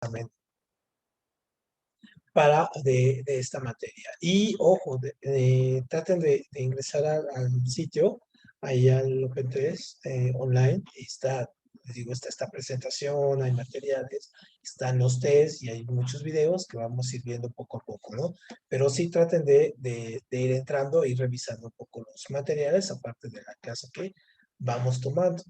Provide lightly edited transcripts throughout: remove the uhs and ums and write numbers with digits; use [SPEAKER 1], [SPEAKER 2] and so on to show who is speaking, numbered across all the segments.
[SPEAKER 1] examen de esta materia. Y ojo, traten de ingresar al sitio, ahí al Open3 online, y está, les digo, está esta presentación, hay materiales, están los test y hay muchos videos que vamos a ir viendo poco a poco, ¿no? Pero sí traten de ir entrando y revisando un poco los materiales, aparte de la clase que vamos tomando.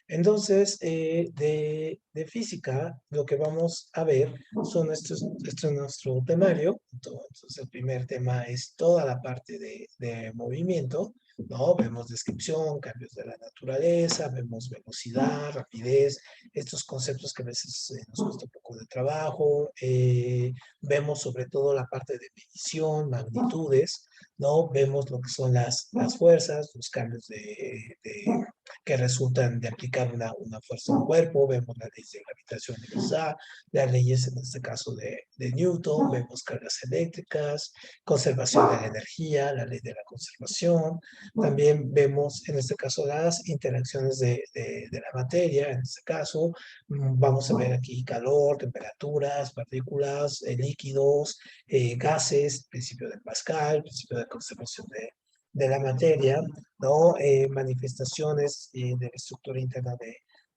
[SPEAKER 1] Entonces, de física, lo que vamos a ver son esto es nuestro temario. Entonces, el primer tema es toda la parte de movimiento, ¿no? Vemos descripción, cambios de la naturaleza, vemos velocidad, rapidez, estos conceptos que a veces nos cuesta un poco de trabajo. Vemos sobre todo la parte de medición, magnitudes, ¿no? Vemos lo que son las fuerzas, los cambios que resultan de aplicar una fuerza al cuerpo, vemos las leyes de gravitación universal, las leyes en este caso de Newton, vemos cargas eléctricas, conservación de la energía, la ley de la conservación, también vemos en este caso las interacciones de la materia, en este caso vamos a ver aquí calor, temperaturas, partículas, líquidos, gases, principio de Pascal, principio de conservación de la materia, ¿no? Manifestaciones de la estructura interna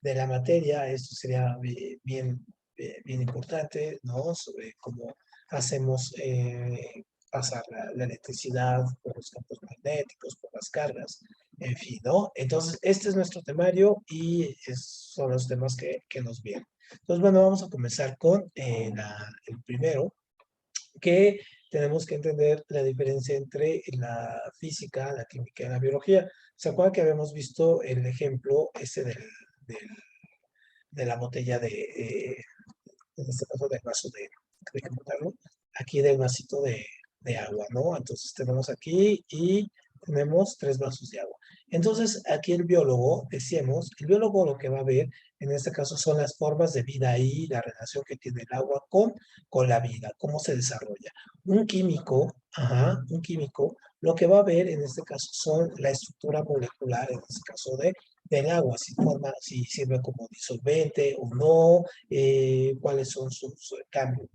[SPEAKER 1] de la materia. Esto sería bien importante, ¿no? Sobre cómo hacemos pasar la electricidad por los campos magnéticos, por las cargas, en fin, ¿no? Entonces, este es nuestro temario y son los temas que nos vienen. Entonces, bueno, vamos a comenzar con el primero, que tenemos que entender la diferencia entre la física, la química y la biología. ¿Se acuerdan que habíamos visto el ejemplo ese del- de la botella en este caso del vaso de contarlo, aquí del vasito de agua, ¿no? Entonces tenemos aquí y tenemos 3 vasos de agua. Entonces aquí el biólogo, decíamos, el biólogo lo que va a ver en este caso son las formas de vida ahí, la relación que tiene el agua con la vida, cómo se desarrolla. Un químico, un químico, lo que va a ver en este caso son la estructura molecular, en este caso del agua, si sirve como disolvente o no, cuáles son sus cambios,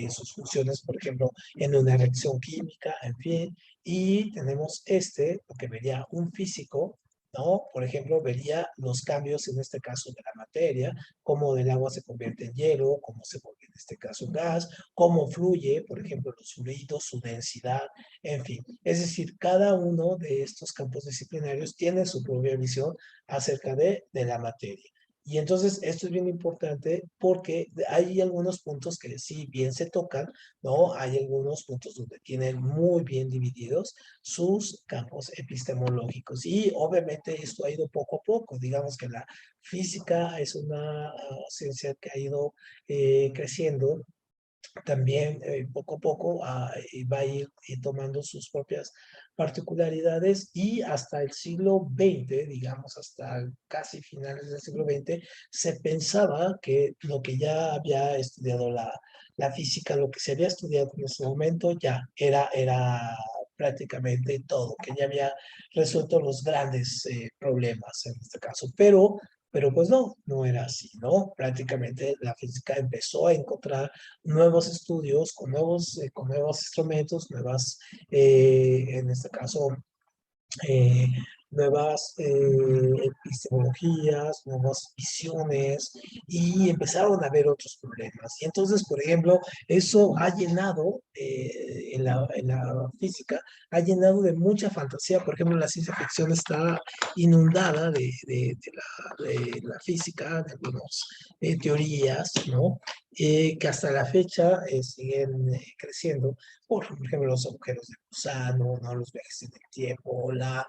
[SPEAKER 1] sus funciones, por ejemplo, en una reacción química, en fin. Y tenemos lo que vería un físico, ¿no? Por ejemplo, vería los cambios, en este caso, de la materia, cómo del agua se convierte en hielo, cómo se vuelve, en este caso, gas, cómo fluye, por ejemplo, los fluidos, su densidad, en fin. Es decir, cada uno de estos campos disciplinarios tiene su propia visión acerca de la materia. Y entonces esto es bien importante porque hay algunos puntos que sí bien se tocan, ¿no? Hay algunos puntos donde tienen muy bien divididos sus campos epistemológicos. Y obviamente esto ha ido poco a poco. Digamos que la física es una ciencia que ha ido creciendo también poco a poco va a ir tomando sus propias particularidades y hasta el siglo XX, digamos, hasta casi finales del siglo XX, se pensaba que lo que ya había estudiado la física, lo que se había estudiado en ese momento ya era prácticamente todo, que ya había resuelto los grandes problemas en este caso, pero pues no era así, ¿no? Prácticamente la física empezó a encontrar nuevos estudios con nuevos instrumentos, en este caso, eh, nuevas epistemologías, nuevas visiones y empezaron a haber otros problemas. Y entonces, por ejemplo, eso ha llenado en la física, ha llenado de mucha fantasía. Por ejemplo, la ciencia ficción está inundada de la física, de algunas teorías, ¿no? Que hasta la fecha siguen creciendo por ejemplo, los agujeros de gusano, ¿no? Los viajes en el tiempo, la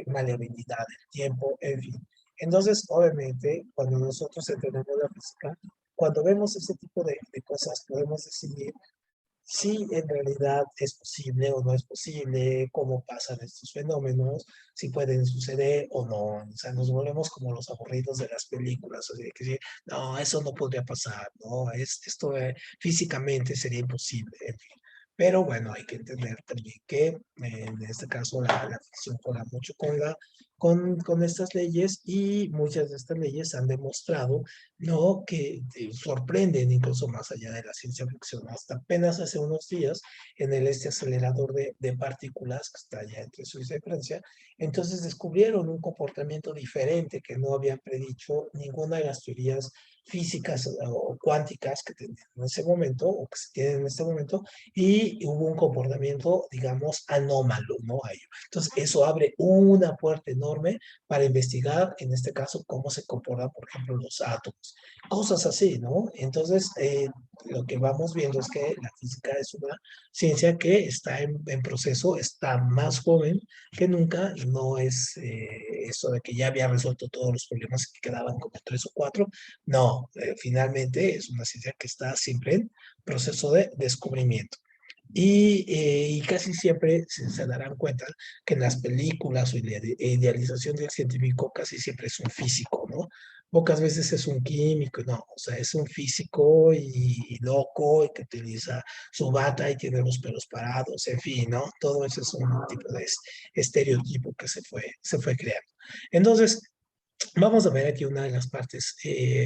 [SPEAKER 1] maleabilidad del tiempo, en fin. Entonces, obviamente, cuando nosotros entendemos la física, cuando vemos ese tipo de cosas, podemos decidir si en realidad es posible o no es posible, cómo pasan estos fenómenos, si pueden suceder o no. O sea, nos volvemos como los aburridos de las películas, así de que sí, no, eso no podría pasar, no, esto físicamente sería imposible, en fin. Pero bueno, hay que entender también que en este caso la ficción juega mucho con estas leyes y muchas de estas leyes han demostrado, ¿no? Que sorprenden incluso más allá de la ciencia ficción. Hasta apenas hace unos días en este acelerador de partículas que está allá entre Suiza y Francia, entonces descubrieron un comportamiento diferente que no habían predicho ninguna de las teorías físicas o cuánticas que tenían en ese momento o que se tienen en este momento y hubo un comportamiento, digamos, anómalo, ¿no? A ello. Entonces, eso abre una puerta enorme para investigar, en este caso, cómo se comportan, por ejemplo, los átomos. Cosas así, ¿no? Entonces, lo que vamos viendo es que la física es una ciencia que está en proceso, está más joven que nunca, y no es eso de que ya había resuelto todos los problemas y que quedaban como tres o cuatro. No, finalmente es una ciencia que está siempre en proceso de descubrimiento. Y casi siempre se darán cuenta que en las películas o idealización del científico casi siempre es un físico, ¿no? Pocas veces es un químico, no, o sea, es un físico y loco y que utiliza su bata y tiene los pelos parados, en fin, ¿no? Todo eso es un tipo de estereotipo que se fue creando. Entonces, vamos a ver aquí una de las partes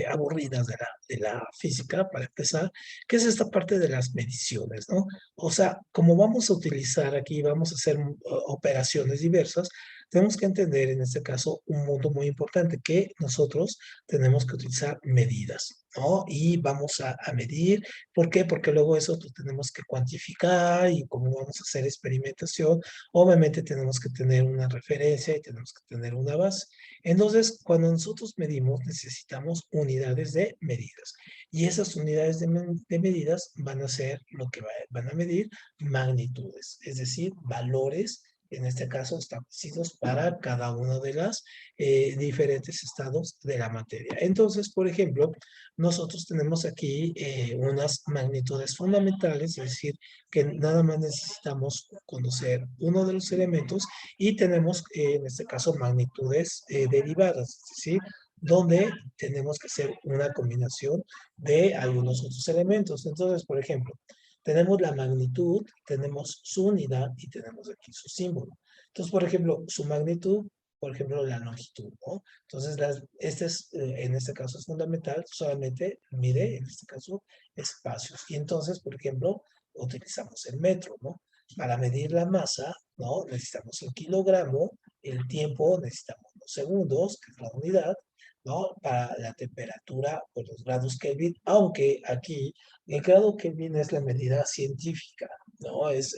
[SPEAKER 1] aburridas de la física, para empezar, que es esta parte de las mediciones, ¿no? O sea, como vamos a utilizar aquí, vamos a hacer operaciones diversas, tenemos que entender en este caso un punto muy importante, que nosotros tenemos que utilizar medidas, ¿no? Y vamos a medir, ¿por qué? Porque luego eso lo tenemos que cuantificar y como vamos a hacer experimentación, obviamente tenemos que tener una referencia y tenemos que tener una base. Entonces, cuando nosotros medimos, necesitamos unidades de medidas. Y esas unidades de medidas van a ser lo que van a medir magnitudes, es decir, valores, en este caso establecidos para cada uno de los diferentes estados de la materia. Entonces, por ejemplo, nosotros tenemos aquí unas magnitudes fundamentales, es decir, que nada más necesitamos conocer uno de los elementos y tenemos, en este caso, magnitudes derivadas, es decir, donde tenemos que hacer una combinación de algunos otros elementos. Entonces, por ejemplo, tenemos la magnitud, tenemos su unidad y tenemos aquí su símbolo. Entonces, por ejemplo, su magnitud, por ejemplo, la longitud, ¿no? Entonces, este es, en este caso es fundamental, solamente mide, en este caso, espacios. Y entonces, por ejemplo, utilizamos el metro, ¿no? Para medir la masa, ¿no? Necesitamos el kilogramo, el tiempo, necesitamos los segundos, que es la unidad, ¿no? Para la temperatura por los grados Kelvin, aunque aquí el grado Kelvin es la medida científica, ¿no? Es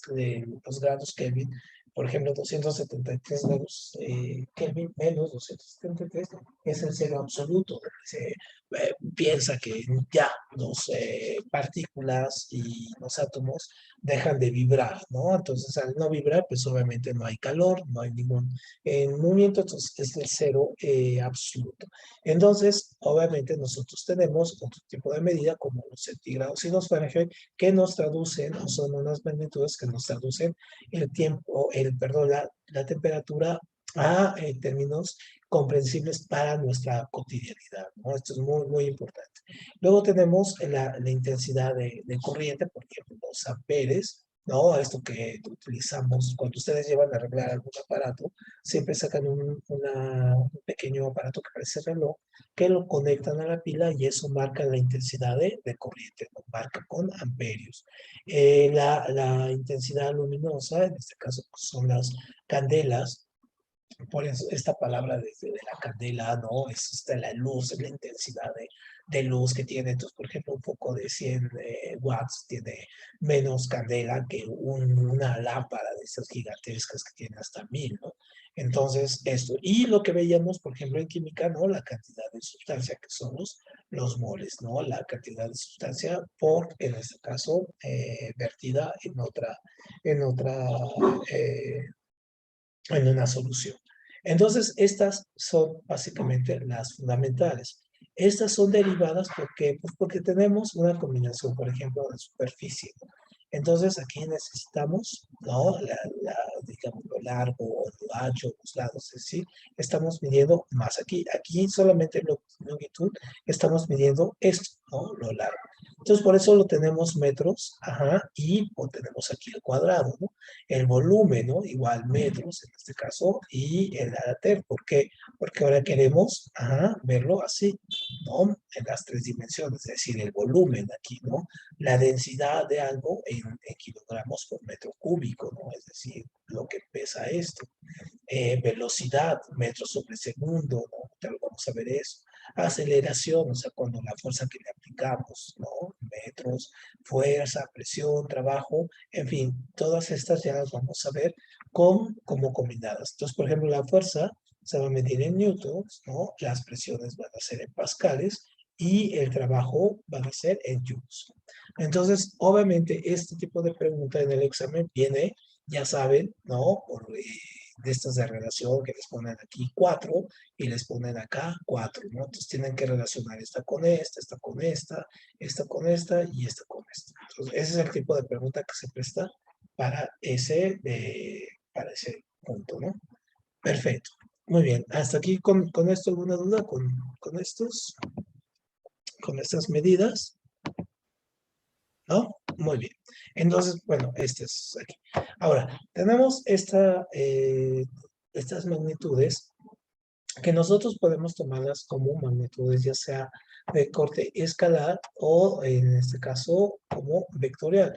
[SPEAKER 1] de los grados Kelvin, por ejemplo, 273 grados Kelvin menos 273 es el cero absoluto. Se piensa que ya las partículas y los átomos dejan de vibrar, ¿no? Entonces, al no vibrar, pues obviamente no hay calor, no hay ningún movimiento, entonces es el cero absoluto. Entonces, obviamente nosotros tenemos otro tipo de medida como los centígrados y los Fahrenheit que nos traducen, o son unas magnitudes que nos traducen el tiempo, perdón, la temperatura a términos comprensibles para nuestra cotidianidad, ¿no? Esto es muy, muy importante. Luego tenemos la intensidad de corriente, por ejemplo, los amperes, ¿no? Esto que utilizamos cuando ustedes llevan a arreglar algún aparato, siempre sacan un pequeño aparato que parece reloj, que lo conectan a la pila y eso marca la intensidad de corriente, lo marca con amperios. La intensidad luminosa, en este caso pues, son las candelas, por eso esta palabra de la candela, ¿no? Es la luz, es la intensidad de luz que tiene. Entonces, por ejemplo, un foco de 100 watts tiene menos candela que una lámpara de esas gigantescas que tiene hasta 1000, ¿no? Entonces, esto. Y lo que veíamos, por ejemplo, en química, ¿no? La cantidad de sustancia que son los moles, ¿no? La cantidad de sustancia por, en este caso, vertida en otra eh, en una solución. Entonces, estas son básicamente las fundamentales. Estas son derivadas porque, pues porque tenemos una combinación, por ejemplo, de superficie. Entonces, aquí necesitamos, ¿no? Digamos, lo largo o lo ancho, los lados, es decir, estamos midiendo más aquí. Aquí solamente la longitud, estamos midiendo esto, ¿no? Lo largo. Entonces, por eso lo tenemos metros, ajá, y pues, tenemos aquí el cuadrado, ¿no? El volumen, ¿no? Igual metros en este caso, y el áter. ¿Por qué? Porque ahora queremos, ajá, verlo así, ¿no? En las tres dimensiones, es decir, el volumen aquí, ¿no? La densidad de algo en kilogramos por metro cúbico, ¿no? Es decir, lo que pesa esto. Velocidad, metros sobre segundo, ¿no? Ya lo vamos a ver eso. Aceleración, o sea, cuando la fuerza que le aplicamos, ¿no? Metros, fuerza, presión, trabajo, en fin, todas estas ya las vamos a ver como combinadas. Entonces, por ejemplo, la fuerza se va a medir en newtons, ¿no? Las presiones van a ser en pascales y el trabajo van a ser en joules. Entonces, obviamente, este tipo de pregunta en el examen viene, ya saben, ¿no? De estas de relación que les ponen aquí 4 y les ponen acá 4, ¿no? Entonces tienen que relacionar esta con esta con esta y esta con esta. Entonces, ese es el tipo de pregunta que se presta para ese punto, ¿no? Perfecto. Muy bien. Hasta aquí con esto, ¿alguna duda con estas medidas? ¿No? Muy bien. Entonces, bueno, este es aquí. Ahora, tenemos estas magnitudes que nosotros podemos tomarlas como magnitudes, ya sea de corte escalar o, en este caso, como vectorial.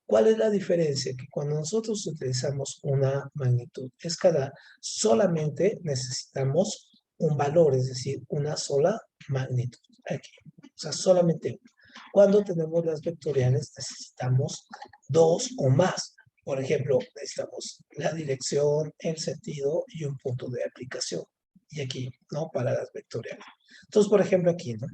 [SPEAKER 1] ¿Cuál es la diferencia? Que cuando nosotros utilizamos una magnitud escalar, solamente necesitamos un valor, es decir, una sola magnitud. Aquí. O sea, solamente una. Cuando tenemos las vectoriales, necesitamos dos o más. Por ejemplo, necesitamos la dirección, el sentido y un punto de aplicación. Y aquí, ¿no? Para las vectoriales. Entonces, por ejemplo, aquí, ¿no?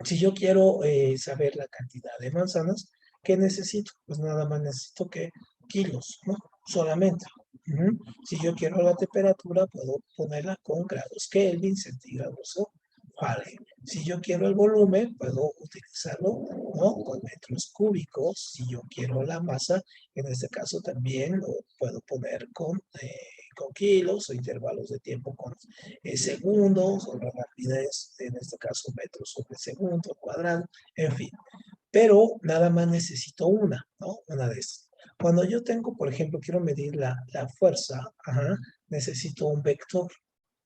[SPEAKER 1] Si yo quiero saber la cantidad de manzanas, ¿qué necesito? Pues nada más necesito que kilos, ¿no? Solamente. Ujú. Si yo quiero la temperatura, puedo ponerla con grados Kelvin, centígrados o Fahrenheit. Si yo quiero el volumen, puedo utilizarlo, ¿no? Con metros cúbicos. Si yo quiero la masa, en este caso también lo puedo poner con kilos o intervalos de tiempo con segundos o la rapidez, en este caso metros sobre segundo, cuadrado, en fin. Pero nada más necesito una, ¿no? Una de estas. Cuando yo tengo, por ejemplo, quiero medir la fuerza, ajá, necesito un vector.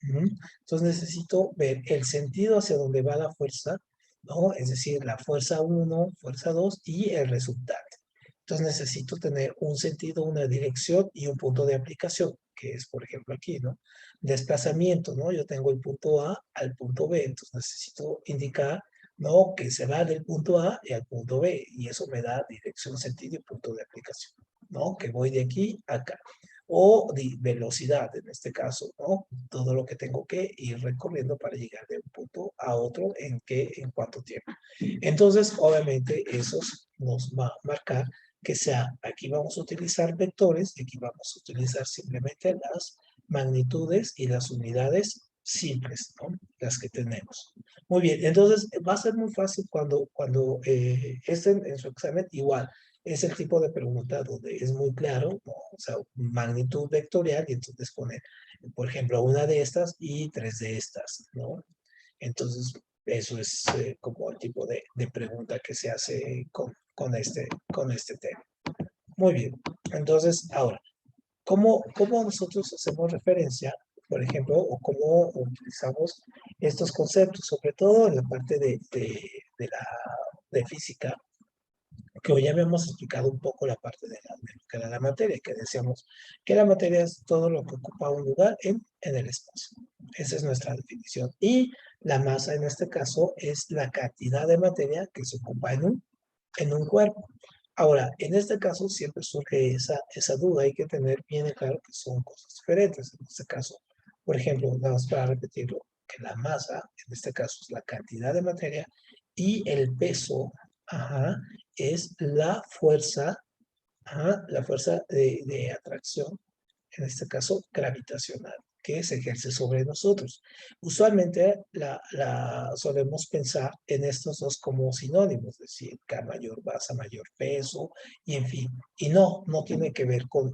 [SPEAKER 1] Ujú. Entonces necesito ver el sentido hacia donde va la fuerza, ¿no? Es decir, la fuerza uno, fuerza 2 y el resultante. Entonces necesito tener un sentido, una dirección y un punto de aplicación, que es, por ejemplo, aquí, ¿no? Desplazamiento, ¿no? Yo tengo el punto A al punto B, entonces necesito indicar, ¿no? Que se va del punto A y al punto B, y eso me da dirección, sentido y punto de aplicación, ¿no? Que voy de aquí a acá. O de velocidad, en este caso, ¿no? Todo lo que tengo que ir recorriendo para llegar de un punto a otro en cuánto tiempo. Entonces, obviamente, eso nos va a marcar que sea, aquí vamos a utilizar vectores, y aquí vamos a utilizar simplemente las magnitudes y las unidades simples, ¿no? Las que tenemos. Muy bien, entonces va a ser muy fácil cuando estén en su examen, igual, es el tipo de pregunta donde es muy claro, ¿no? O sea, magnitud vectorial, y entonces poner, por ejemplo, una de estas y tres de estas, ¿no? Entonces, eso es como el tipo de pregunta que se hace con este tema. Muy bien. Entonces, ahora, ¿cómo nosotros hacemos referencia, por ejemplo, o cómo utilizamos estos conceptos, sobre todo en la parte de física, que hoy ya habíamos explicado un poco la parte de lo que era la materia, que decíamos que la materia es todo lo que ocupa un lugar en el espacio. Esa es nuestra definición. Y la masa en este caso es la cantidad de materia que se ocupa en un cuerpo. Ahora, en este caso siempre surge esa duda, hay que tener bien claro que son cosas diferentes. En este caso, por ejemplo, vamos para repetirlo, que la masa, en este caso, es la cantidad de materia y el peso, ajá, es la fuerza de atracción, en este caso gravitacional. que se ejerce sobre nosotros. Usualmente solemos pensar en estos dos como sinónimos, es decir, que a mayor masa, mayor peso, y en fin. Y no tiene que ver con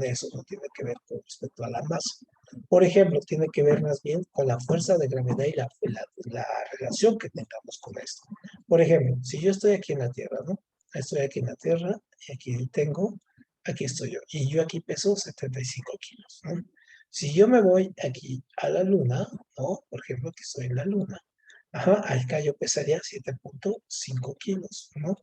[SPEAKER 1] eso, no tiene que ver con respecto a la masa. Por ejemplo, tiene que ver más bien con la fuerza de gravedad y la relación que tengamos con esto. Por ejemplo, si yo estoy aquí en la Tierra, ¿no? Estoy aquí en la Tierra, y aquí estoy yo, y yo aquí peso 75 kilos, ¿no? Si yo me voy aquí a la Luna, ¿no? Por ejemplo, que estoy en la Luna, ajá, acá yo pesaría 7.5 kilos, ¿no?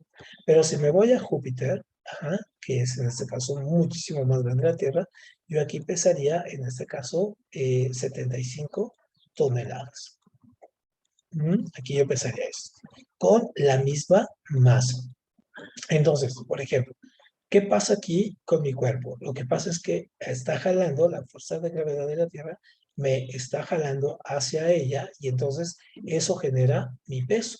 [SPEAKER 1] Pero si me voy a Júpiter, ajá, que es en este caso muchísimo más grande que la Tierra, yo aquí pesaría, en este caso, 75 toneladas. Aquí yo pesaría esto, con la misma masa. Entonces, por ejemplo, ¿qué pasa aquí con mi cuerpo? Lo que pasa es que está jalando, la fuerza de gravedad de la Tierra me está jalando hacia ella y entonces eso genera mi peso.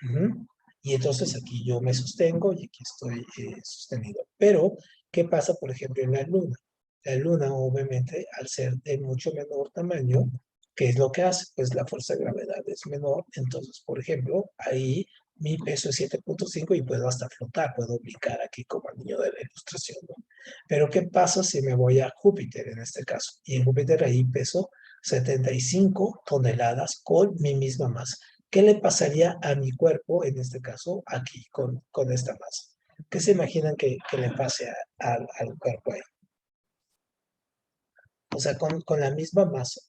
[SPEAKER 1] Ujú. Y entonces aquí yo me sostengo y aquí estoy sostenido. Pero, ¿qué pasa, por ejemplo, en la Luna? La Luna, obviamente, al ser de mucho menor tamaño, ¿qué es lo que hace? Pues la fuerza de gravedad es menor. Entonces, por ejemplo, ahí mi peso es 7.5 y puedo hasta flotar, puedo brincar aquí como el niño de la ilustración, ¿no? Pero ¿qué pasa si me voy a Júpiter en este caso? Y en Júpiter ahí peso 75 toneladas con mi misma masa. ¿Qué le pasaría a mi cuerpo en este caso aquí con esta masa? ¿Qué se imaginan que le pase al cuerpo ahí? O sea, con la misma masa.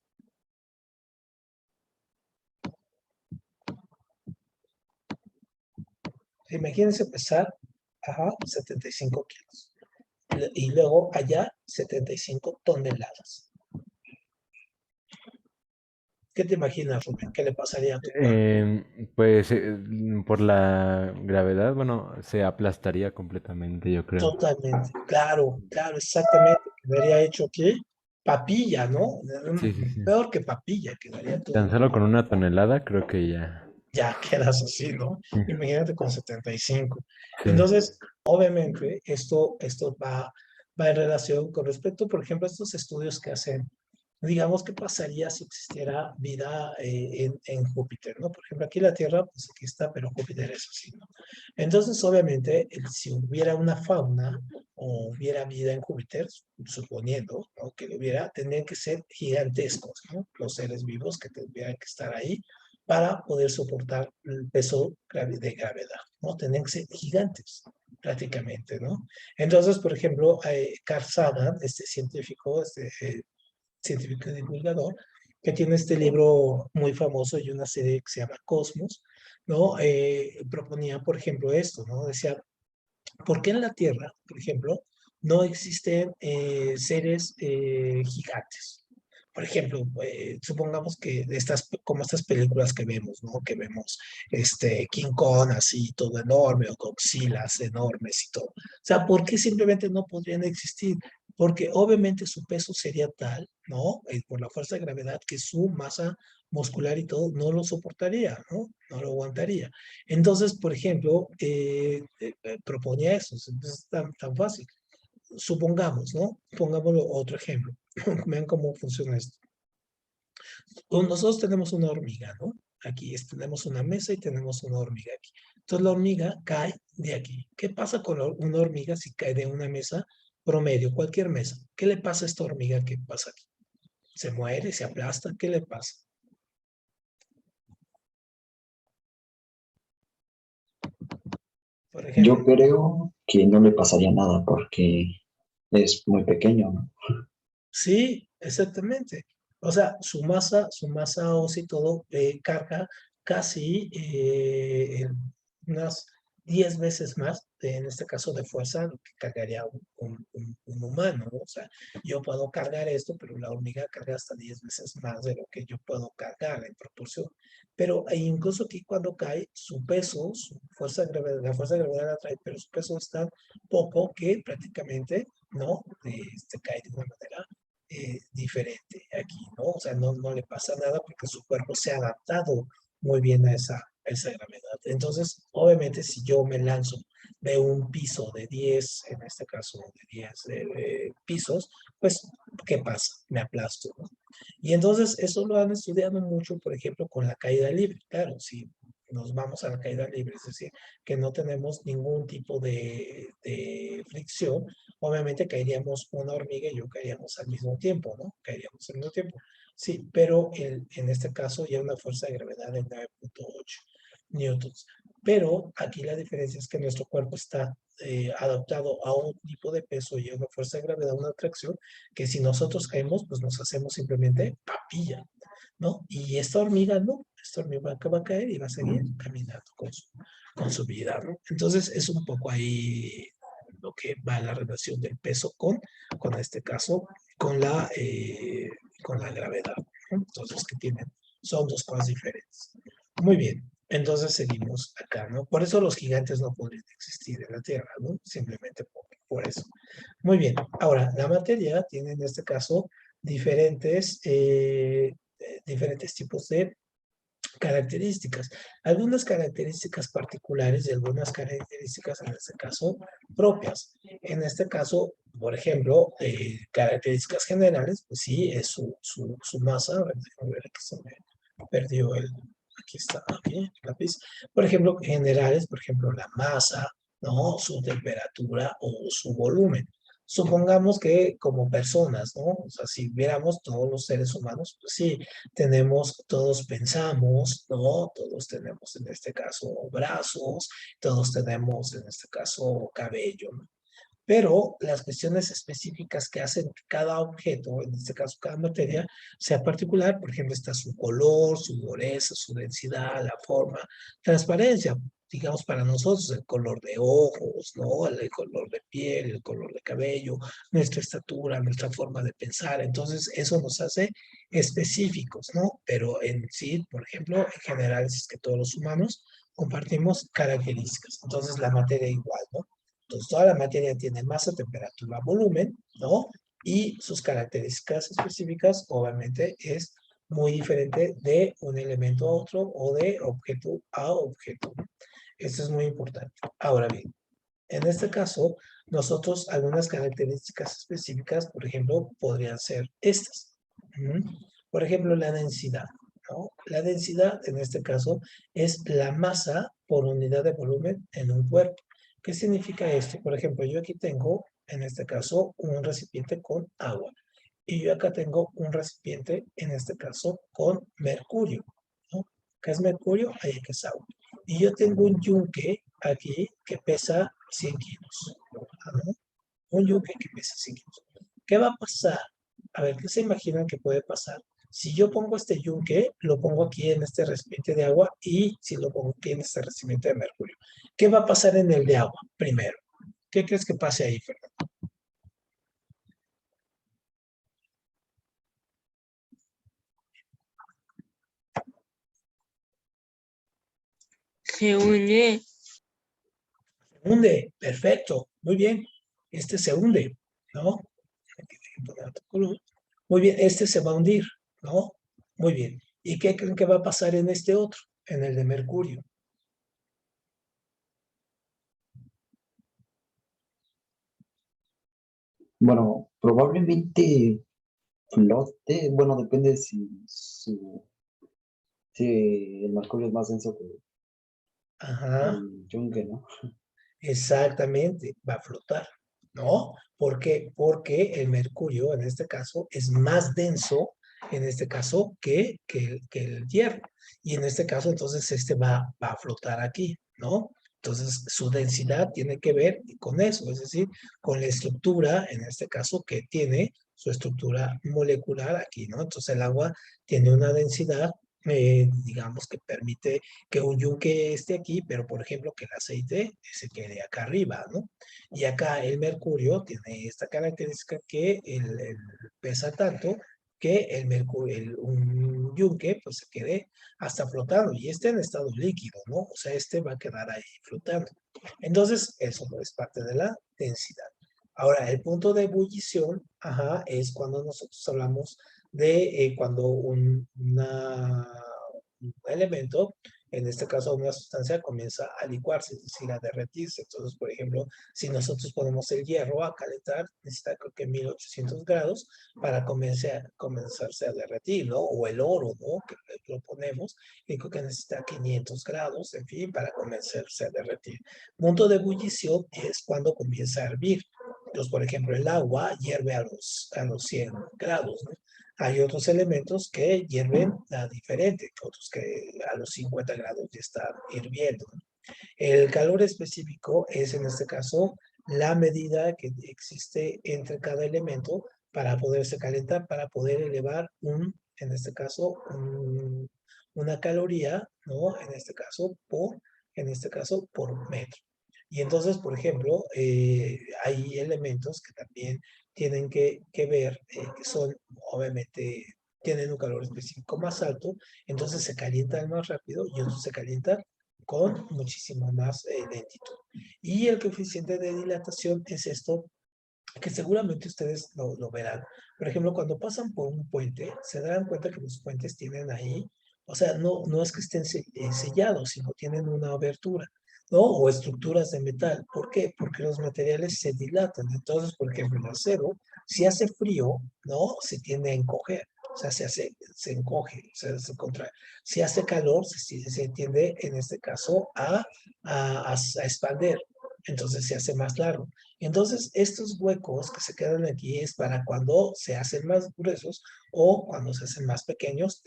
[SPEAKER 1] Imagínense pesar, ajá, 75 kilos. Y luego allá 75 toneladas. ¿Qué te imaginas, Rubén? ¿Qué le pasaría a tu cuerpo?
[SPEAKER 2] Pues por la gravedad, bueno, se aplastaría completamente, yo creo.
[SPEAKER 1] Totalmente, claro, claro, exactamente. Quedaría hecho que papilla, ¿no?
[SPEAKER 2] Sí, sí, sí.
[SPEAKER 1] Peor que papilla, quedaría
[SPEAKER 2] Tan
[SPEAKER 1] todo.
[SPEAKER 2] solo con una tonelada, creo que ya.
[SPEAKER 1] Ya quedas así, ¿no?
[SPEAKER 2] Sí,
[SPEAKER 1] Imagínate con 75.
[SPEAKER 2] sí.
[SPEAKER 1] Entonces, obviamente, esto va en relación con respecto, por ejemplo, a estos estudios que hacen. Digamos, ¿qué pasaría si existiera vida en Júpiter, ¿no? Por ejemplo, aquí la Tierra, pues aquí está, pero Júpiter es así, ¿no? Entonces, obviamente, si hubiera una fauna o hubiera vida en Júpiter, suponiendo, ¿no? Que lo hubiera, tendrían que ser gigantescos, ¿no? Los seres vivos que tendrían que estar ahí para poder soportar el peso de gravedad, ¿no? Tendrían que ser gigantes, prácticamente, ¿no? Entonces, por ejemplo, Carl Sagan, este científico, científico y divulgador, que tiene este libro muy famoso y una serie que se llama Cosmos, ¿no? Proponía, por ejemplo, esto, ¿no? Decía, ¿por qué en la Tierra, por ejemplo, no existen seres gigantes? Por ejemplo, supongamos que como estas películas que vemos, ¿no? Que vemos King Kong así, todo enorme, o Godzillas enormes y todo. O sea, ¿por qué simplemente no podrían existir? Porque obviamente su peso sería tal, ¿no? Por la fuerza de gravedad que su masa muscular y todo no lo soportaría, ¿no? No lo aguantaría. Entonces, por ejemplo, proponía eso, entonces es tan fácil. Supongamos, ¿no? Pongámoslo otro ejemplo. Vean cómo funciona esto. Nosotros tenemos una hormiga, ¿no? Aquí tenemos una mesa y tenemos una hormiga aquí. Entonces la hormiga cae de aquí. ¿Qué pasa con una hormiga si cae de una mesa promedio, cualquier mesa? ¿Qué le pasa a esta hormiga que pasa aquí? ¿Se muere, se aplasta? ¿Qué le pasa? Por
[SPEAKER 3] Yo
[SPEAKER 1] ejemplo,
[SPEAKER 3] creo que no le pasaría nada porque es muy pequeño, ¿no?
[SPEAKER 1] sí, exactamente. O sea, su masa ósea y todo carga casi unas 10 veces más, en este caso de fuerza, lo que cargaría un humano, ¿no? O sea, yo puedo cargar esto, pero la hormiga carga hasta 10 veces más de lo que yo puedo cargar en proporción. Pero incluso aquí cuando cae, su peso, su fuerza de gravedad, la fuerza de gravedad la trae, pero su peso es tan poco que prácticamente, ¿no? Cae de una manera diferente aquí, ¿no? O sea, no le pasa nada porque su cuerpo se ha adaptado muy bien a esa gravedad. Entonces, obviamente, si yo me lanzo de un piso de 10 en este caso de 10 pisos, pues, ¿qué pasa? Me aplasto, ¿no? Y entonces eso lo han estudiado mucho, por ejemplo, con la caída libre. Claro, si nos vamos a la caída libre, es decir, que no tenemos ningún tipo de fricción, obviamente caeríamos una hormiga y yo caeríamos al mismo tiempo, ¿no? Caeríamos al mismo tiempo. Sí, pero en este caso ya una fuerza de gravedad de 9.8 newtons. Pero aquí la diferencia es que nuestro cuerpo está adaptado a un tipo de peso y a una fuerza de gravedad, una atracción, que si nosotros caemos, pues nos hacemos simplemente papilla, ¿no? Y esta hormiga no, esta hormiga va a caer y va a seguir caminando con su vida, ¿no? Entonces es un poco ahí lo que va la relación del peso con este caso, con la gravedad, ¿no? Entonces, que tienen, son dos cosas diferentes. Muy bien, entonces seguimos acá, ¿no? Por eso los gigantes no podrían existir en la Tierra, ¿no? Simplemente por eso. Muy bien, ahora, la materia tiene en este caso diferentes tipos de características. Algunas características particulares y algunas características, en este caso, propias. En este caso, por ejemplo, características generales, pues sí, es su masa. A ver, déjame ver, aquí se me perdió aquí está, aquí, el lápiz. Por ejemplo, generales, por ejemplo, la masa, ¿no? Su temperatura o su volumen. Supongamos que como personas, ¿no? O sea, si viéramos todos los seres humanos, pues sí, todos pensamos, ¿no? Todos tenemos en este caso brazos, todos tenemos en este caso cabello, ¿no? Pero las cuestiones específicas que hacen que cada objeto, en este caso cada materia, sea particular, por ejemplo, está su color, su dureza, su densidad, la forma, transparencia, digamos para nosotros el color de ojos, ¿no? El color de piel, el color de cabello, nuestra estatura, nuestra forma de pensar. Entonces, eso nos hace específicos, ¿no? Pero en sí, por ejemplo, en general, es que todos los humanos compartimos características. Entonces, la materia igual, ¿no? Entonces, toda la materia tiene masa, temperatura, volumen, ¿no? Y sus características específicas, obviamente, es muy diferente de un elemento a otro o de objeto a objeto. Esto es muy importante. Ahora bien, en este caso, nosotros algunas características específicas, por ejemplo, podrían ser estas. Por ejemplo, la densidad, ¿no? La densidad, en este caso, es la masa por unidad de volumen en un cuerpo. ¿Qué significa esto? Por ejemplo, yo aquí tengo, en este caso, un recipiente con agua. Y yo acá tengo un recipiente, en este caso, con mercurio, ¿no? ¿Qué es mercurio? Ahí que es agua. Y yo tengo un yunque aquí que pesa 100 kilos. ¿No? Un yunque que pesa 100 kilos. ¿Qué va a pasar? A ver, ¿qué se imaginan que puede pasar? Si yo pongo este yunque, lo pongo aquí en este recipiente de agua y si lo pongo aquí en este recipiente de mercurio. ¿Qué va a pasar en el de agua primero? ¿Qué crees que pase ahí, Fernando?
[SPEAKER 4] Se une.
[SPEAKER 1] Se hunde, perfecto, muy bien. Este se hunde, ¿no? Aquí voy a poner otro color. Muy bien, este se va a hundir, ¿no? Muy bien. ¿Y qué creen que va a pasar en este otro? En el de mercurio.
[SPEAKER 3] Bueno, probablemente flote. Bueno, depende si el mercurio es más denso que
[SPEAKER 1] Ajá,
[SPEAKER 3] el yunque, ¿no?
[SPEAKER 1] exactamente, va a flotar, ¿no? ¿Por qué? Porque el mercurio, en este caso, es más denso, en este caso, que el hierro. Y en este caso, entonces, este va a flotar aquí, ¿no? Entonces, su densidad tiene que ver con eso, es decir, con la estructura, en este caso, que tiene su estructura molecular aquí, ¿no? Entonces, el agua tiene una densidad, digamos, que permite que un yunque esté aquí, pero por ejemplo que el aceite se quede acá arriba, ¿no? Y acá el mercurio tiene esta característica que pesa tanto que el mercurio, un yunque, pues se quede hasta flotando, y este en estado líquido, ¿no? O sea, este va a quedar ahí flotando. Entonces, eso no es parte de la densidad. Ahora, el punto de ebullición, ajá, es cuando nosotros hablamos de cuando un elemento En este caso, una sustancia comienza a licuarse, es decir, a derretirse. Entonces, por ejemplo, si nosotros ponemos el hierro a calentar, necesita creo que 1800 grados para comenzarse a derretir, ¿no? O el oro, ¿no? Que lo ponemos, y creo que necesita 500 grados, en fin, para comenzarse a derretir. Punto de ebullición es cuando comienza a hervir. Entonces, por ejemplo, el agua hierve a los 100 grados, ¿no? Hay otros elementos que hierven a diferente, otros que a los 50 grados ya están hirviendo, ¿no? El calor específico es en este caso la medida que existe entre cada elemento para poderse calentar, para poder elevar en este caso, una caloría, ¿no? En este caso, por metro. Y entonces, por ejemplo, hay elementos que también tienen que ver, que son, obviamente, tienen un calor específico más alto, entonces se calientan más rápido y otros se calientan con muchísimo más lentitud. Y el coeficiente de dilatación es esto, que seguramente ustedes lo verán. Por ejemplo, cuando pasan por un puente, se darán cuenta que los puentes tienen ahí, o sea, no es que estén sellados, sino tienen una abertura, ¿no? O estructuras de metal. ¿Por qué? Porque los materiales se dilatan. Entonces, por ejemplo, el acero, si hace frío, ¿no? Se tiende a encoger. O sea, se encoge, se contrae. Si hace calor, se tiende, en este caso, a expander. Entonces se hace más largo. Entonces, estos huecos que se quedan aquí es para cuando se hacen más gruesos o cuando se hacen más pequeños,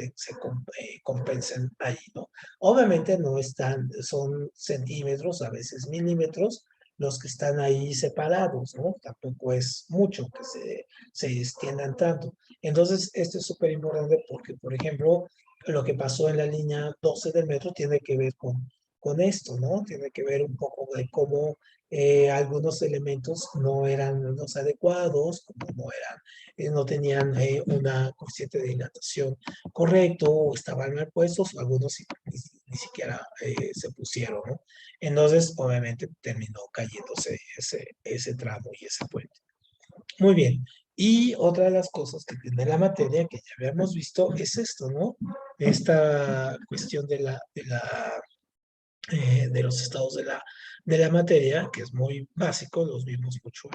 [SPEAKER 1] compensen ahí, ¿no? Obviamente no están, son centímetros, a veces milímetros, los que están ahí separados, ¿no? Tampoco es mucho que se extiendan tanto. Entonces, esto es súper importante porque, por ejemplo, lo que pasó en la línea 12 del metro tiene que ver con esto, ¿no? Tiene que ver un poco de cómo algunos elementos no eran los adecuados, como no tenían una coeficiente de dilatación correcto, o estaban mal puestos, o algunos ni siquiera se pusieron, ¿no? Entonces, obviamente, terminó cayéndose ese tramo y ese puente. Muy bien. Y otra de las cosas que tiene la materia que ya habíamos visto es esto, ¿no? Esta cuestión de los estados de la materia, que es muy básico, los vimos mucho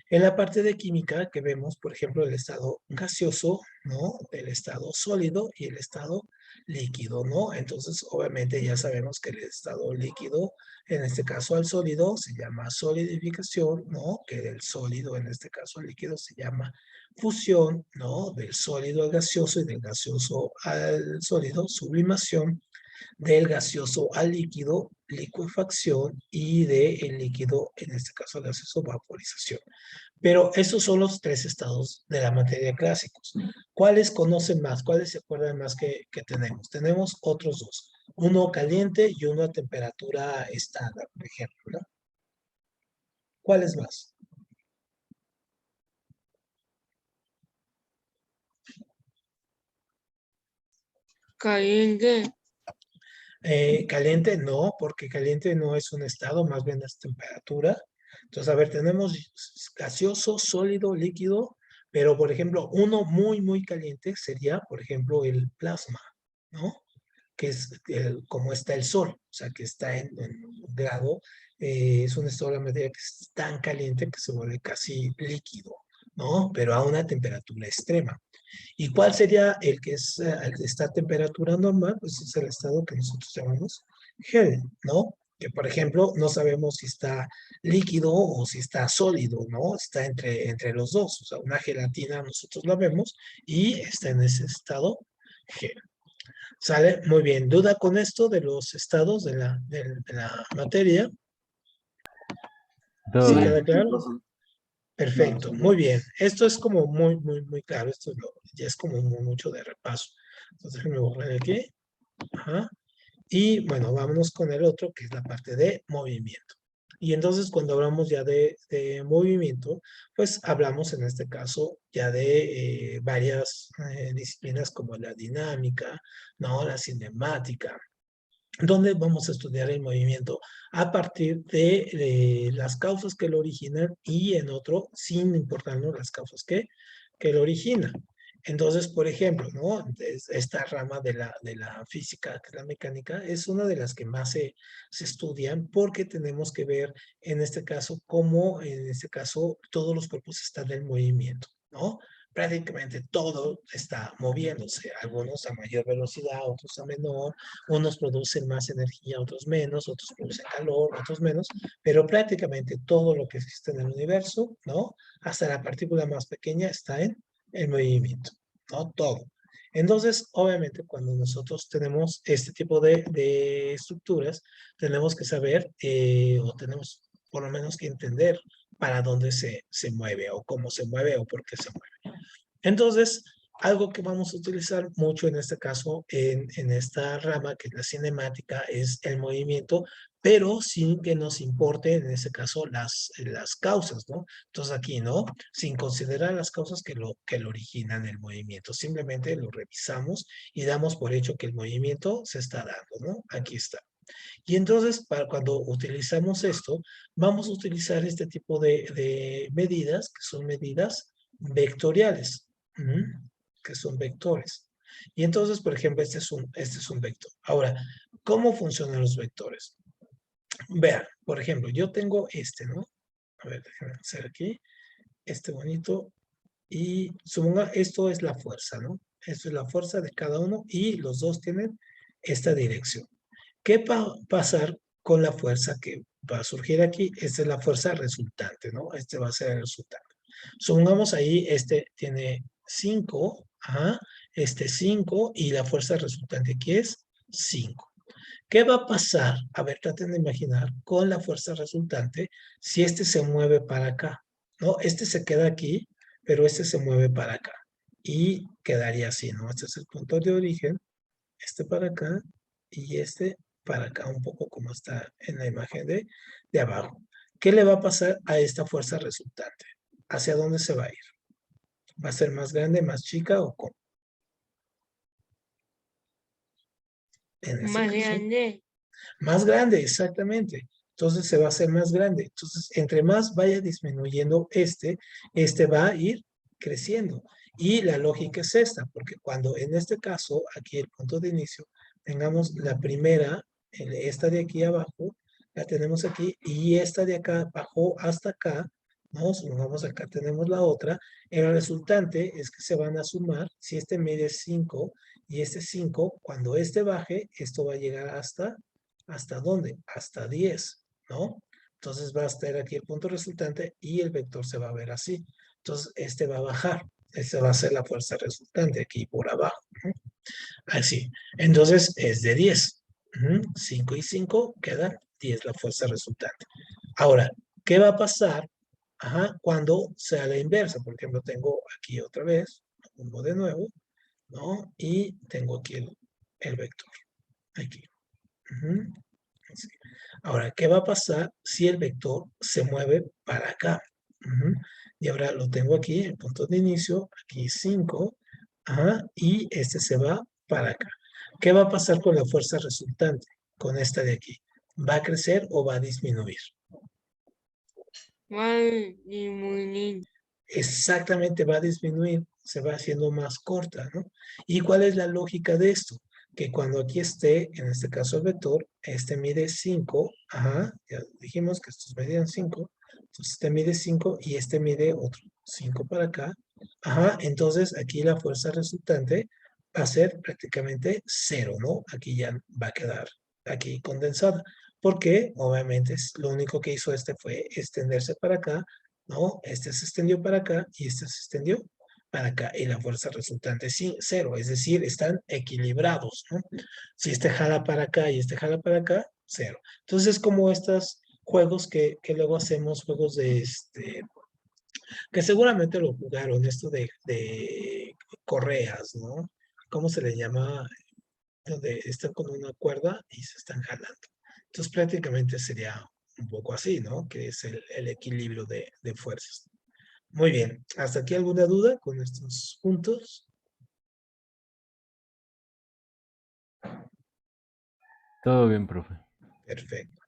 [SPEAKER 1] en la parte de química, que vemos, por ejemplo, el estado gaseoso, ¿no? El estado sólido y el estado líquido, ¿no? Entonces, obviamente ya sabemos que el estado líquido, en este caso al sólido, se llama solidificación, ¿no? Que del sólido, en este caso al líquido, se llama fusión, ¿no? Del sólido al gaseoso y del gaseoso al sólido, sublimación, del gaseoso al líquido, licuefacción, y del líquido, en este caso gaseoso, vaporización. Pero esos son los tres estados de la materia clásicos. ¿Cuáles conocen más? ¿Cuáles se acuerdan más que tenemos? Tenemos otros dos. Uno caliente y uno a temperatura estándar, por ejemplo, ¿no? ¿Cuál es más?
[SPEAKER 4] Caliente.
[SPEAKER 1] Caliente no, porque caliente no es un estado, más bien es temperatura. Entonces, a ver, tenemos gaseoso, sólido, líquido, pero por ejemplo, uno muy, muy caliente sería, por ejemplo, el plasma, ¿no? Que es como está el sol, o sea, que está en un grado, es un estado de la materia que es tan caliente que se vuelve casi líquido, ¿no? Pero a una temperatura extrema. ¿Y cuál sería el que es el que está a temperatura normal? Pues es el estado que nosotros llamamos gel, ¿no? Que por ejemplo no sabemos si está líquido o si está sólido, ¿no? Está entre los dos. O sea, una gelatina nosotros la vemos y está en ese estado gel. ¿Sale? Muy bien. ¿Duda con esto de los estados de la materia?
[SPEAKER 2] Todo
[SPEAKER 1] ¿Sí
[SPEAKER 3] No,
[SPEAKER 1] queda
[SPEAKER 2] bien.
[SPEAKER 1] claro?
[SPEAKER 3] profe. No,
[SPEAKER 1] Perfecto,
[SPEAKER 3] sí,
[SPEAKER 1] muy
[SPEAKER 3] bien.
[SPEAKER 1] bien. Esto es como muy, muy, muy claro. Esto ya es como mucho de repaso. Entonces déjenme borrar aquí. Ajá. Y bueno, vámonos con el otro, que es la parte de movimiento. Y entonces cuando hablamos ya de movimiento, pues hablamos en este caso ya de varias disciplinas como la dinámica, ¿no? La cinemática, donde vamos a estudiar el movimiento a partir de las causas que lo originan y en otro, sin importarnos las causas que lo originan. Entonces, por ejemplo, ¿no? Esta rama de la física, que es la mecánica, es una de las que más se estudian porque tenemos que ver, en este caso, cómo, en este caso, todos los cuerpos están en movimiento, ¿no? Prácticamente todo está moviéndose, algunos a mayor velocidad, otros a menor, unos producen más energía, otros menos, otros producen calor, otros menos, pero prácticamente todo lo que existe en el universo, ¿no? Hasta la partícula más pequeña está en movimiento, ¿no? Todo. Entonces, obviamente, cuando nosotros tenemos este tipo de estructuras, tenemos que saber o tenemos por lo menos que entender para dónde se mueve o cómo se mueve o por qué se mueve. Entonces, algo que vamos a utilizar mucho en este caso, en esta rama, que es la cinemática, es el movimiento, pero sin que nos importe, en este caso, las causas, ¿no? Entonces aquí, ¿no? Sin considerar las causas que lo originan el movimiento. Simplemente lo revisamos y damos por hecho que el movimiento se está dando, ¿no? Aquí está. Y entonces, para cuando utilizamos esto, vamos a utilizar este tipo de medidas, que son medidas vectoriales, que son vectores. Y entonces, por ejemplo, este es un vector. Ahora, ¿cómo funcionan los vectores? Vean, por ejemplo, yo tengo este, ¿no? A ver, déjenme hacer aquí, este bonito, y suponga, esto es la fuerza, ¿no? Esto es la fuerza de cada uno y los dos tienen esta dirección. ¿Qué va a pasar con la fuerza que va a surgir aquí? Esta es la fuerza resultante, ¿no? Este va a ser el resultante. Supongamos ahí, este tiene 5, este 5 y la fuerza resultante aquí es 5. ¿Qué va a pasar? A ver, traten de imaginar con la fuerza resultante si este se mueve para acá, ¿no? Este se queda aquí, pero este se mueve para acá. Y quedaría así, ¿no? Este es el punto de origen, este para acá y este para acá, un poco como está en la imagen de abajo. ¿Qué le va a pasar a esta fuerza resultante? ¿Hacia dónde se va a ir? ¿Va a ser más grande, más chica o cómo? En este
[SPEAKER 4] Más
[SPEAKER 1] caso,
[SPEAKER 4] grande.
[SPEAKER 1] más grande, exactamente. Entonces se va a hacer más grande. Entonces, entre más vaya disminuyendo este va a ir creciendo. Y la lógica es esta, porque cuando en este caso, aquí el punto de inicio, tengamos la primera, esta de aquí abajo, la tenemos aquí, y esta de acá bajó hasta acá, ¿no? Supongamos acá tenemos la otra, el resultante es que se van a sumar, si este mide 5 y este 5, cuando este baje, esto va a llegar ¿hasta dónde? Hasta 10, ¿no? Entonces va a estar aquí el punto resultante y el vector se va a ver así. Entonces este va a bajar. Esta va a ser la fuerza resultante aquí por abajo, ¿no? Así. Entonces es de 10. 5 y 5 quedan 10 la fuerza resultante. Ahora, ¿qué va a pasar cuando sea la inversa? Por ejemplo, tengo aquí otra vez, lo pongo de nuevo, ¿no? Y tengo aquí el vector. Aquí. Así. Ahora, ¿qué va a pasar si el vector se mueve para acá? Y ahora lo tengo aquí, el punto de inicio, aquí 5, y este se va para acá. ¿Qué va a pasar con la fuerza resultante? Con esta de aquí. ¿Va a crecer o va a disminuir?
[SPEAKER 4] Más disminuir.
[SPEAKER 1] Exactamente, va a disminuir, se va haciendo más corta, ¿no? ¿Y cuál es la lógica de esto? Que cuando aquí esté, en este caso el vector, este mide 5, ya dijimos que estos medían 5, entonces este mide 5 y este mide otro 5 para acá, entonces aquí la fuerza resultante va a ser prácticamente 0, ¿no? Aquí ya va a quedar aquí condensada, porque obviamente lo único que hizo este fue extenderse para acá, ¿no? Este se extendió para acá y este se extendió para acá y la fuerza resultante es 0, es decir, están equilibrados, ¿no? Si este jala para acá y este jala para acá, 0. Entonces es como estos juegos que luego hacemos, juegos que seguramente lo jugaron, esto de correas, ¿no? ¿Cómo se le llama? Donde están con una cuerda y se están jalando. Entonces prácticamente sería un poco así, ¿no? Que es el equilibrio de fuerzas. Muy bien, ¿hasta aquí alguna duda con estos puntos?
[SPEAKER 2] Todo bien, profe.
[SPEAKER 1] Perfecto.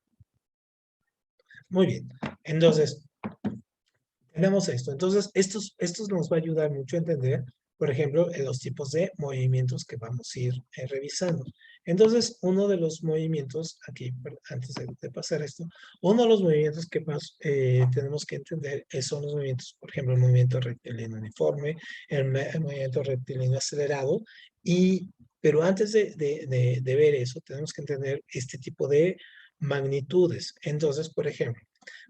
[SPEAKER 1] Muy bien, entonces, tenemos esto. Entonces, estos nos va a ayudar mucho a entender, por ejemplo, en los tipos de movimientos que vamos a ir revisando. Entonces, uno de los movimientos, aquí antes de pasar esto, uno de los movimientos que más tenemos que entender son los movimientos, por ejemplo, el movimiento rectilíneo uniforme, el movimiento rectilíneo acelerado, pero antes de ver eso, tenemos que entender este tipo de magnitudes. Entonces, por ejemplo,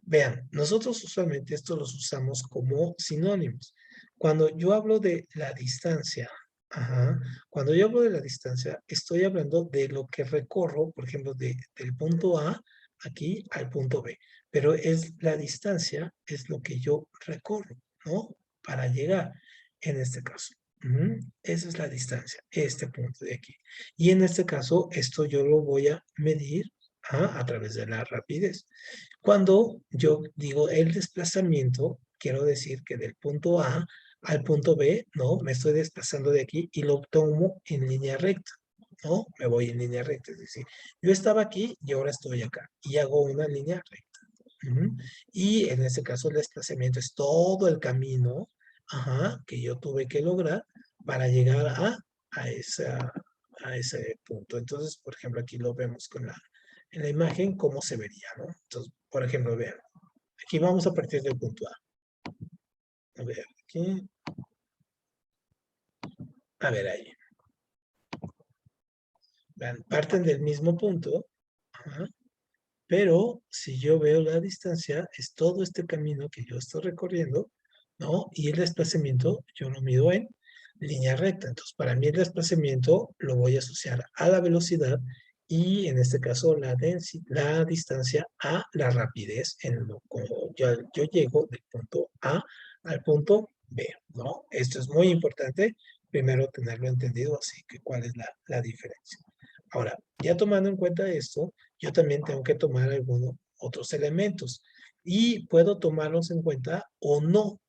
[SPEAKER 1] vean, nosotros usualmente estos los usamos como sinónimos. Cuando yo hablo de la distancia, ajá, cuando yo hablo de la distancia, estoy hablando de lo que recorro, por ejemplo, del punto A aquí al punto B. Pero es la distancia, es lo que yo recorro, ¿no? Para llegar, en este caso. Esa es la distancia, este punto de aquí. Y en este caso, esto yo lo voy a medir a través de la rapidez. Cuando yo digo el desplazamiento, quiero decir que del punto A al punto B, ¿no? Me estoy desplazando de aquí y lo tomo en línea recta, ¿no? Me voy en línea recta, es decir, yo estaba aquí y ahora estoy acá y hago una línea recta. Y en este caso el desplazamiento es todo el camino, que yo tuve que lograr para llegar a, esa, a ese punto. Entonces, por ejemplo, aquí lo vemos en la imagen, cómo se vería, ¿no? Entonces, por ejemplo, vean, aquí vamos a partir del punto A. A ver, aquí. A ver, ahí. Vean, parten del mismo punto, pero si yo veo la distancia, es todo este camino que yo estoy recorriendo, ¿no? Y el desplazamiento yo lo mido en línea recta. Entonces, para mí el desplazamiento lo voy a asociar a la velocidad y en este caso la distancia a la rapidez en lo que yo llego del punto A al punto B, ¿no? Esto es muy importante, primero tenerlo entendido, así que cuál es la diferencia. Ahora, ya tomando en cuenta esto, yo también tengo que tomar algunos otros elementos y puedo tomarlos en cuenta o no,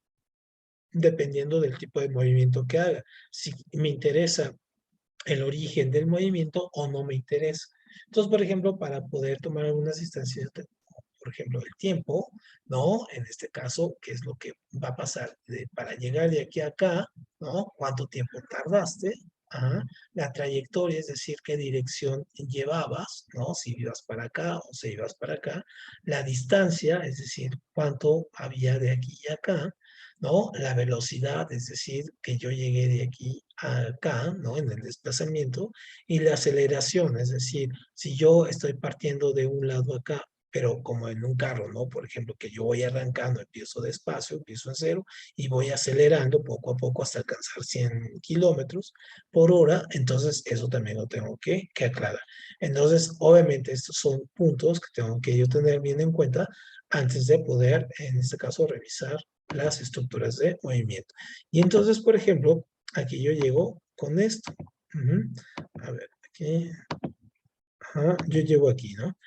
[SPEAKER 1] dependiendo del tipo de movimiento que haga. Si me interesa el origen del movimiento o no me interesa. Entonces, por ejemplo, para poder tomar algunas instancias, por ejemplo, el tiempo, ¿no? En este caso, ¿qué es lo que va a pasar para llegar de aquí a acá, ¿no? ¿Cuánto tiempo tardaste? Ajá. La trayectoria, es decir, qué dirección llevabas, ¿no? Si ibas para acá o si ibas para acá. La distancia, es decir, cuánto había de aquí a acá, ¿no? La velocidad, es decir, que yo llegué de aquí a acá, ¿no? En el desplazamiento. Y la aceleración, es decir, si yo estoy partiendo de un lado acá, pero como en un carro, ¿no? Por ejemplo, que yo voy arrancando, empiezo despacio, empiezo en cero y voy acelerando poco a poco hasta alcanzar 100 kilómetros por hora, entonces eso también lo tengo que aclarar. Entonces, obviamente, estos son puntos que tengo que yo tener bien en cuenta antes de poder, en este caso, revisar las estructuras de movimiento. Y entonces, por ejemplo, aquí yo llego con esto. A ver, aquí. Yo llego aquí, ¿no?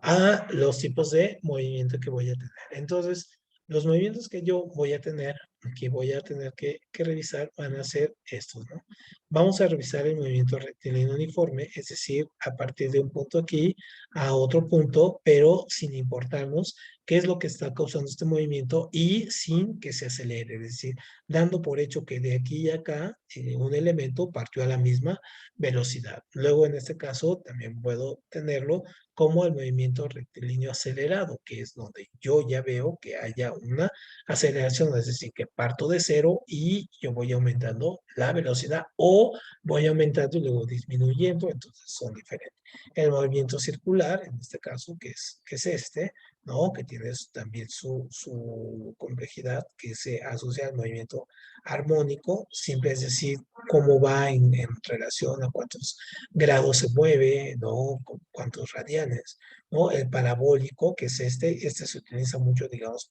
[SPEAKER 1] A los tipos de movimiento que voy a tener. Entonces, los movimientos que yo voy a tener, que voy a tener que revisar, van a ser estos, ¿no? Vamos a revisar el movimiento rectilíneo uniforme, es decir, a partir de un punto aquí a otro punto, pero sin importarnos qué es lo que está causando este movimiento y sin que se acelere, es decir, dando por hecho que de aquí a acá un elemento partió a la misma velocidad. Luego, en este caso, también puedo tenerlo como el movimiento rectilíneo acelerado, que es donde yo ya veo que haya una aceleración, es decir, que parto de cero y yo voy aumentando la velocidad o voy aumentando y luego disminuyendo, entonces son diferentes. El movimiento circular, en este caso, que es este, ¿no? Que tiene también su complejidad, que se asocia al movimiento armónico, siempre es decir, cómo va en relación a cuántos grados se mueve, ¿no? Cuántos radianes, ¿no? El parabólico, que es este se utiliza mucho, digamos,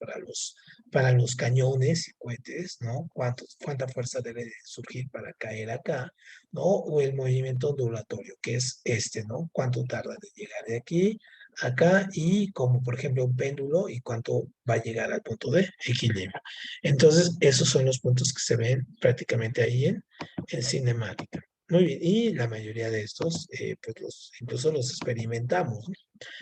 [SPEAKER 1] para los cañones y cohetes, ¿no? Cuánta fuerza debe surgir para caer acá, ¿no? O el movimiento ondulatorio, que es este, ¿no? Cuánto tarda de llegar de aquí acá y como por ejemplo un péndulo y cuánto va a llegar al punto de equilibrio. Entonces, esos son los puntos que se ven prácticamente ahí en cinemática. Muy bien, y la mayoría de estos, pues incluso los experimentamos, ¿no?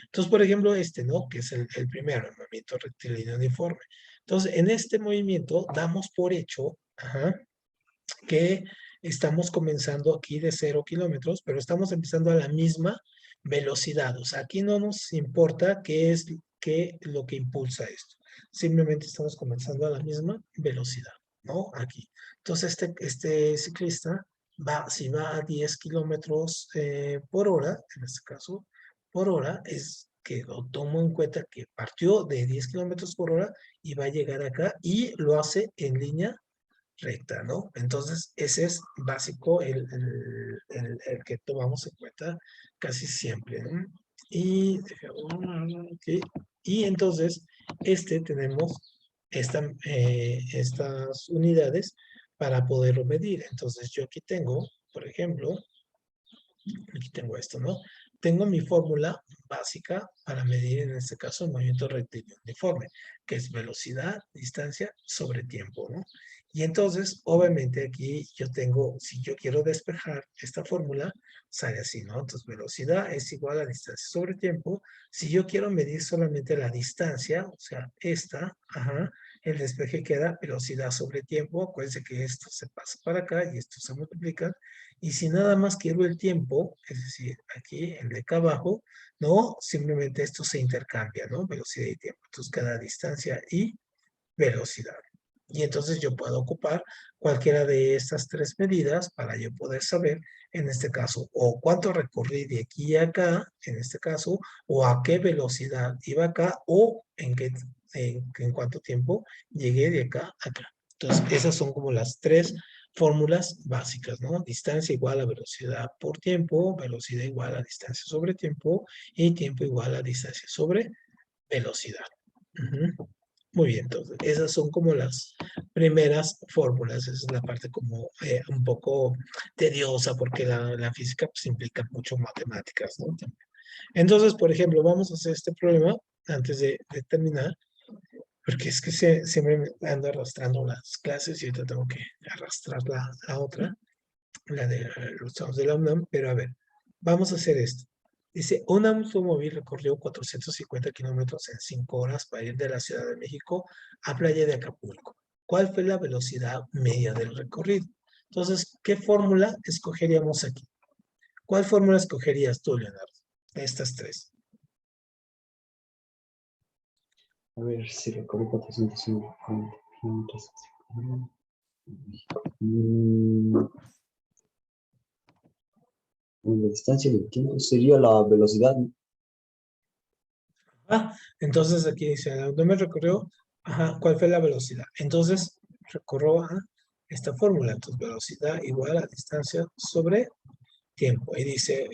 [SPEAKER 1] Entonces, por ejemplo, este, ¿no? Que es el primero, el movimiento rectilíneo uniforme. Entonces, en este movimiento damos por hecho, que estamos comenzando aquí de 0 kilómetros, pero estamos empezando a la misma velocidad. O sea, aquí no nos importa qué lo que impulsa esto. Simplemente estamos comenzando a la misma velocidad, ¿no? Aquí. Entonces, este ciclista si va a 10 kilómetros por hora, en este caso, por hora, es que lo tomo en cuenta que partió de 10 kilómetros por hora y va a llegar acá y lo hace en línea recta, ¿no? Entonces, ese es básico el que tomamos en cuenta casi siempre, ¿no? Y, ok, y entonces, tenemos estas unidades para poderlo medir. Entonces, yo aquí tengo, por ejemplo, aquí tengo esto, ¿no? Tengo mi fórmula básica para medir, en este caso, el movimiento rectilíneo uniforme, que es velocidad, distancia sobre tiempo, ¿no? Y entonces, obviamente, aquí yo tengo, si yo quiero despejar esta fórmula, sale así, ¿no? Entonces, velocidad es igual a distancia sobre tiempo. Si yo quiero medir solamente la distancia, o sea, ajá, el despeje queda velocidad sobre tiempo. Acuérdense que esto se pasa para acá y esto se multiplica. Y si nada más quiero el tiempo, es decir, aquí el de acá abajo, no, simplemente esto se intercambia, ¿no? Velocidad y tiempo. Entonces, cada distancia y velocidad. Y entonces yo puedo ocupar cualquiera de estas tres medidas para yo poder saber, en este caso, o cuánto recorrí de aquí a acá, en este caso, o a qué velocidad iba acá, o en cuánto tiempo llegué de acá a acá. Entonces, esas son como las tres fórmulas básicas, ¿no? Distancia igual a velocidad por tiempo, velocidad igual a distancia sobre tiempo, y tiempo igual a distancia sobre velocidad. Ujú. Muy bien, entonces esas son como las primeras fórmulas. Esa es la parte como un poco tediosa porque la física pues implica mucho matemáticas, ¿no? Entonces, por ejemplo, vamos a hacer este problema antes de terminar, porque es que siempre me ando arrastrando las clases y ahorita tengo que arrastrar la otra, la de los chavos de la UNAM, pero a ver, vamos a hacer esto. Dice, un automóvil recorrió 450 kilómetros en 5 horas para ir de la Ciudad de México a Playa de Acapulco. ¿Cuál fue la velocidad media del recorrido? Entonces, ¿qué fórmula escogeríamos aquí? ¿Cuál fórmula escogerías tú, Leonardo? De estas tres.
[SPEAKER 3] A ver si recorrí 450 kilómetros. Mm, La distancia del tiempo sería la velocidad.
[SPEAKER 1] Entonces aquí dice, ¿a dónde me recorrió? Ajá, ¿cuál fue la velocidad? Entonces, recorrió a esta fórmula. Entonces, velocidad igual a distancia sobre tiempo. Y dice,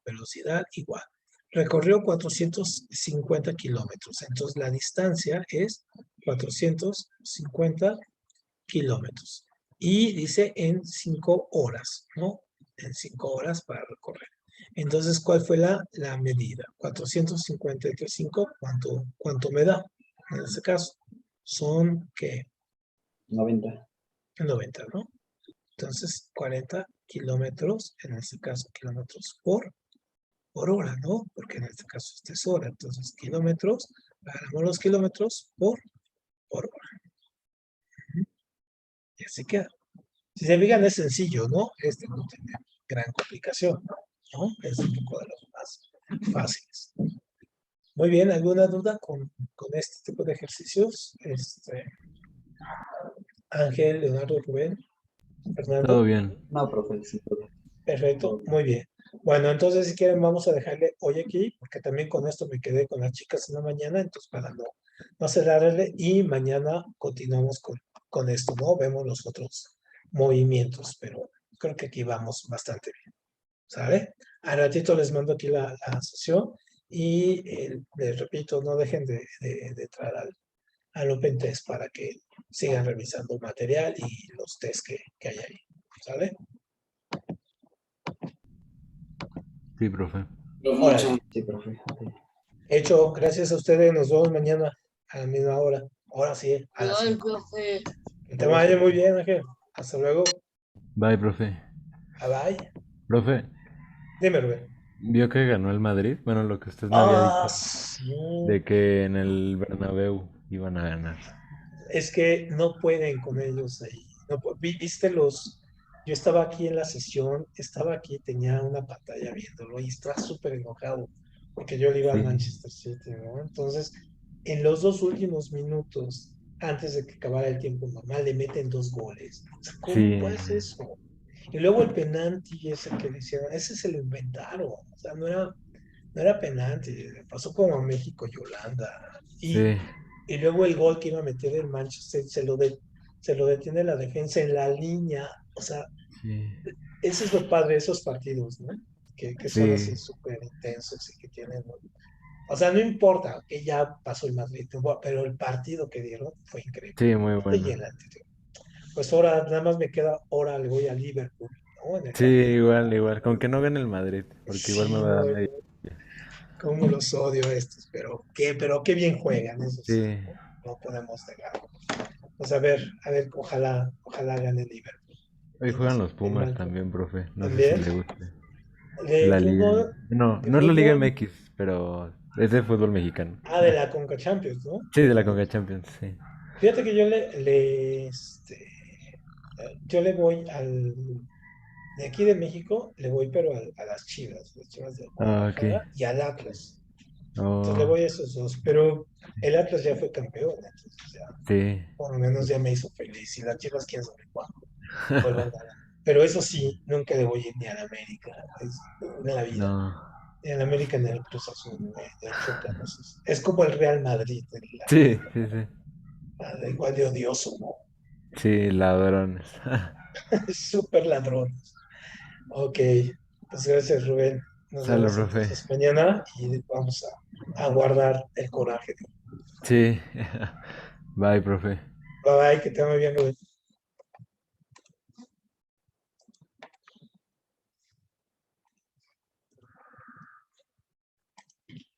[SPEAKER 1] velocidad igual. Recorrió 450 kilómetros. Entonces, la distancia es 450 kilómetros. Y dice en 5 horas, ¿no? En 5 horas para recorrer. Entonces, ¿cuál fue la medida? 450 entre 5, ¿cuánto me da? En este caso, son, ¿qué?
[SPEAKER 3] 90.
[SPEAKER 1] 90, ¿no? Entonces, 40 kilómetros, en este caso, kilómetros por hora, ¿no? Porque en este caso esta es hora. Entonces, kilómetros, agarramos los kilómetros por hora. Y así queda. Si se fijan, es sencillo, ¿no? Este no tiene gran complicación, ¿no? Es un poco de los más fáciles. Muy bien, ¿alguna duda con este tipo de ejercicios? Ángel, Leonardo, Rubén,
[SPEAKER 2] Todo
[SPEAKER 1] Fernando.
[SPEAKER 2] bien.
[SPEAKER 3] No, profe, sí,
[SPEAKER 1] Perfecto, muy bien. Bueno, entonces si quieren vamos a dejarle hoy aquí, porque también con esto me quedé con las chicas en la mañana, entonces para no acelerarle y mañana continuamos con esto, ¿no? Vemos los otros movimientos, pero creo que aquí vamos bastante bien, ¿sabe? Al ratito les mando aquí la sesión y les repito, no dejen de entrar al Open Test para que sigan revisando el material y los tests que hay ahí, ¿sale?
[SPEAKER 2] Sí, profe.
[SPEAKER 1] Órale.
[SPEAKER 3] sí, profe. Ok.
[SPEAKER 1] Hecho, gracias a ustedes. Nos vemos mañana a la misma hora. Ahora sí, a las
[SPEAKER 4] Igual,
[SPEAKER 1] 5.
[SPEAKER 4] profe.
[SPEAKER 1] Que te vaya muy bien, Ángel. Hasta luego.
[SPEAKER 2] Bye, profe.
[SPEAKER 1] Bye bye.
[SPEAKER 2] Profe,
[SPEAKER 1] Dime, Rubén.
[SPEAKER 2] ¿vio que ganó el Madrid? Bueno, lo que usted me había
[SPEAKER 1] Ah,
[SPEAKER 2] dicho,
[SPEAKER 1] sí.
[SPEAKER 2] de que en el Bernabéu iban a ganar.
[SPEAKER 1] Es que no pueden con ellos ahí. No, pues, viste los... Yo estaba aquí en la sesión, estaba aquí, tenía una pantalla viéndolo y estaba súper enojado porque yo le iba al
[SPEAKER 2] Sí,
[SPEAKER 1] Manchester City, ¿no? Entonces, en los dos últimos minutos, antes de que acabara el tiempo normal, le meten dos goles. O sea, ¿cómo
[SPEAKER 2] sí,
[SPEAKER 1] puede ser eso? Y luego el penalti ese que le hicieron, ese se lo inventaron. O sea, no era penalti. Le pasó como a México y Holanda.
[SPEAKER 2] sí,
[SPEAKER 1] Y luego el gol que iba a meter el Manchester se lo detiene la defensa en la línea. O sea,
[SPEAKER 2] sí,
[SPEAKER 1] eso es lo padre de esos partidos, ¿no? Que son así
[SPEAKER 2] sí,
[SPEAKER 1] súper intensos y que tienen, ¿no? O sea, no importa que ya pasó el Madrid, pero el partido que dieron fue increíble.
[SPEAKER 2] sí, muy
[SPEAKER 1] Y
[SPEAKER 2] bueno.
[SPEAKER 1] el anterior. Pues ahora nada más me queda, ahora le voy a Liverpool, ¿no? En el
[SPEAKER 2] Sí,
[SPEAKER 1] partido.
[SPEAKER 2] igual, igual. Con que no gane el Madrid, porque igual me
[SPEAKER 1] Sí,
[SPEAKER 2] va a
[SPEAKER 1] no,
[SPEAKER 2] dar medio.
[SPEAKER 1] cómo los odio a estos, pero qué bien juegan, eso sí,
[SPEAKER 2] Sí.
[SPEAKER 1] no, no podemos negarlo. Pues a ver, ojalá gane Liverpool.
[SPEAKER 2] Hoy
[SPEAKER 1] Y
[SPEAKER 2] juegan
[SPEAKER 1] nos
[SPEAKER 2] los
[SPEAKER 1] den
[SPEAKER 2] Pumas
[SPEAKER 1] mal
[SPEAKER 2] también, profe. No sé si
[SPEAKER 1] también.
[SPEAKER 2] le guste.
[SPEAKER 1] De
[SPEAKER 2] La liga.
[SPEAKER 1] fútbol,
[SPEAKER 2] No,
[SPEAKER 1] de
[SPEAKER 2] no es la Liga
[SPEAKER 1] fútbol,
[SPEAKER 2] MX, pero es de fútbol mexicano.
[SPEAKER 1] de la Conca Champions, ¿no?
[SPEAKER 2] Sí, de la Conca Champions, sí.
[SPEAKER 1] Fíjate que yo le voy de aquí de México, le voy pero a las Chivas de
[SPEAKER 2] Ah, ok.
[SPEAKER 1] Guadalajara y al Atlas. Entonces le
[SPEAKER 2] Oh,
[SPEAKER 1] voy a esos dos, pero el Atlas ya fue campeón, entonces ya,
[SPEAKER 2] sí.
[SPEAKER 1] por lo menos ya me hizo feliz. Y las Chivas, quién sabe cuándo vuelvan a ganar. Pero eso sí, nunca le voy a ir ni a la América, en la vida.
[SPEAKER 2] No.
[SPEAKER 1] Ni a la América ni al Cruz Azul, me chocan esos. Es como el Real Madrid,
[SPEAKER 2] Sí, sí, sí.
[SPEAKER 1] igual de odioso, ¿no?
[SPEAKER 2] Sí, ladrones.
[SPEAKER 1] Es súper ladrón. Ok, pues gracias, Rubén. Nos
[SPEAKER 2] Sale,
[SPEAKER 1] vemos
[SPEAKER 2] profe.
[SPEAKER 1] entonces mañana y vamos a guardar el coraje.
[SPEAKER 2] Sí. Bye, profe.
[SPEAKER 1] Bye bye, que te vaya bien, Rubén.